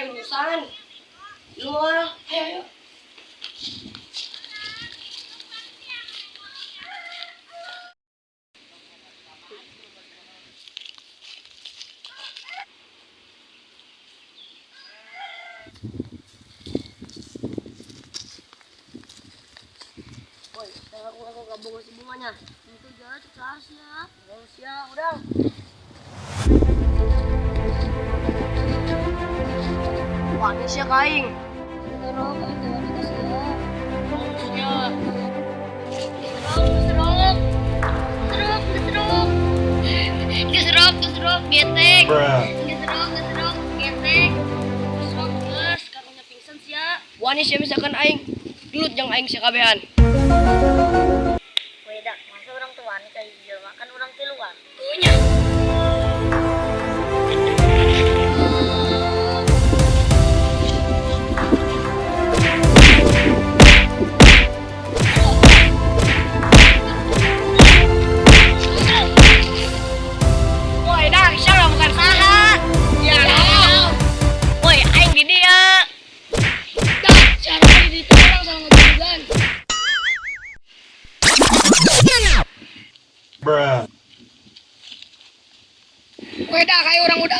urusan. Lu ah, ayo. Woi, aku gabung si bunganya. Itu jalan rahasia. Rahasia, udah. Manusia kaing. Terus kain dewan dikasih ya. Manusia. Keserok, getek. Keserok, getek. Keserok, geus, karunya pingsan sia. Wani sia misalkan aing, gelut jeung aing sia kabehan. Weda, masa orang tua nih kayak jelma kan orang tiluan. Punya. Bruh. Weda kayak orang udah.